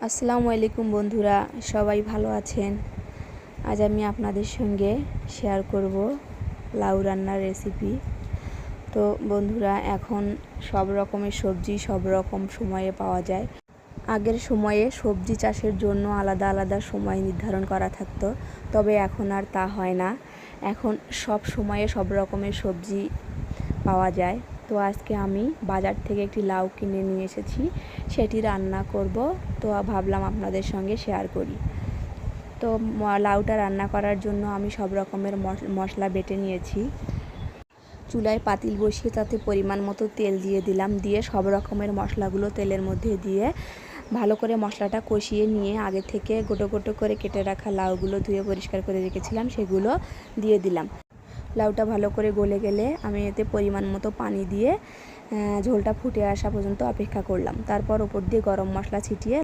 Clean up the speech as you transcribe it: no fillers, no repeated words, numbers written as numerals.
আসসালামু আলাইকুম বন্ধুরা, সবাই ভালো আছেন? আজ আমি আপনাদের সঙ্গে শেয়ার করব লাউ রান্নার রেসিপি। তো বন্ধুরা, এখন সব রকমের সবজি সব রকম সময়ে পাওয়া যায়। আগের সময়ে সবজি চাষের জন্য আলাদা আলাদা সময় নির্ধারণ করা থাকতো, তবে এখন আর তা হয় না। এখন সব সময়ে সব রকমের সবজি পাওয়া যায়। তো আজকে আমি বাজার থেকে একটি লাউ কিনে নিয়ে এসেছি, সেটি রান্না করব। তো ভাবলাম আপনাদের সঙ্গে শেয়ার করি। তো লাউটা রান্না করার জন্য আমি সব রকমের মশলা বেটে নিয়েছি। চুলায় পাতিল বসিয়ে তাতে পরিমাণ মতো তেল দিয়ে দিলাম, দিয়ে সব রকমের মশলাগুলো তেলের মধ্যে দিয়ে ভালো করে মশলাটা কষিয়ে নিয়ে আগে থেকে গোটো গোটো করে কেটে রাখা লাউগুলো ধুয়ে পরিষ্কার করে রেখেছিলাম সেগুলো দিয়ে দিলাম। লাউটা ভালো করে গলে গেলে আমি এতে পরিমাণ মতো পানি দিয়ে ঝোলটা ফুটে আসা পর্যন্ত অপেক্ষা করলাম। তারপর ওপর দিয়ে গরম মশলা ছিটিয়ে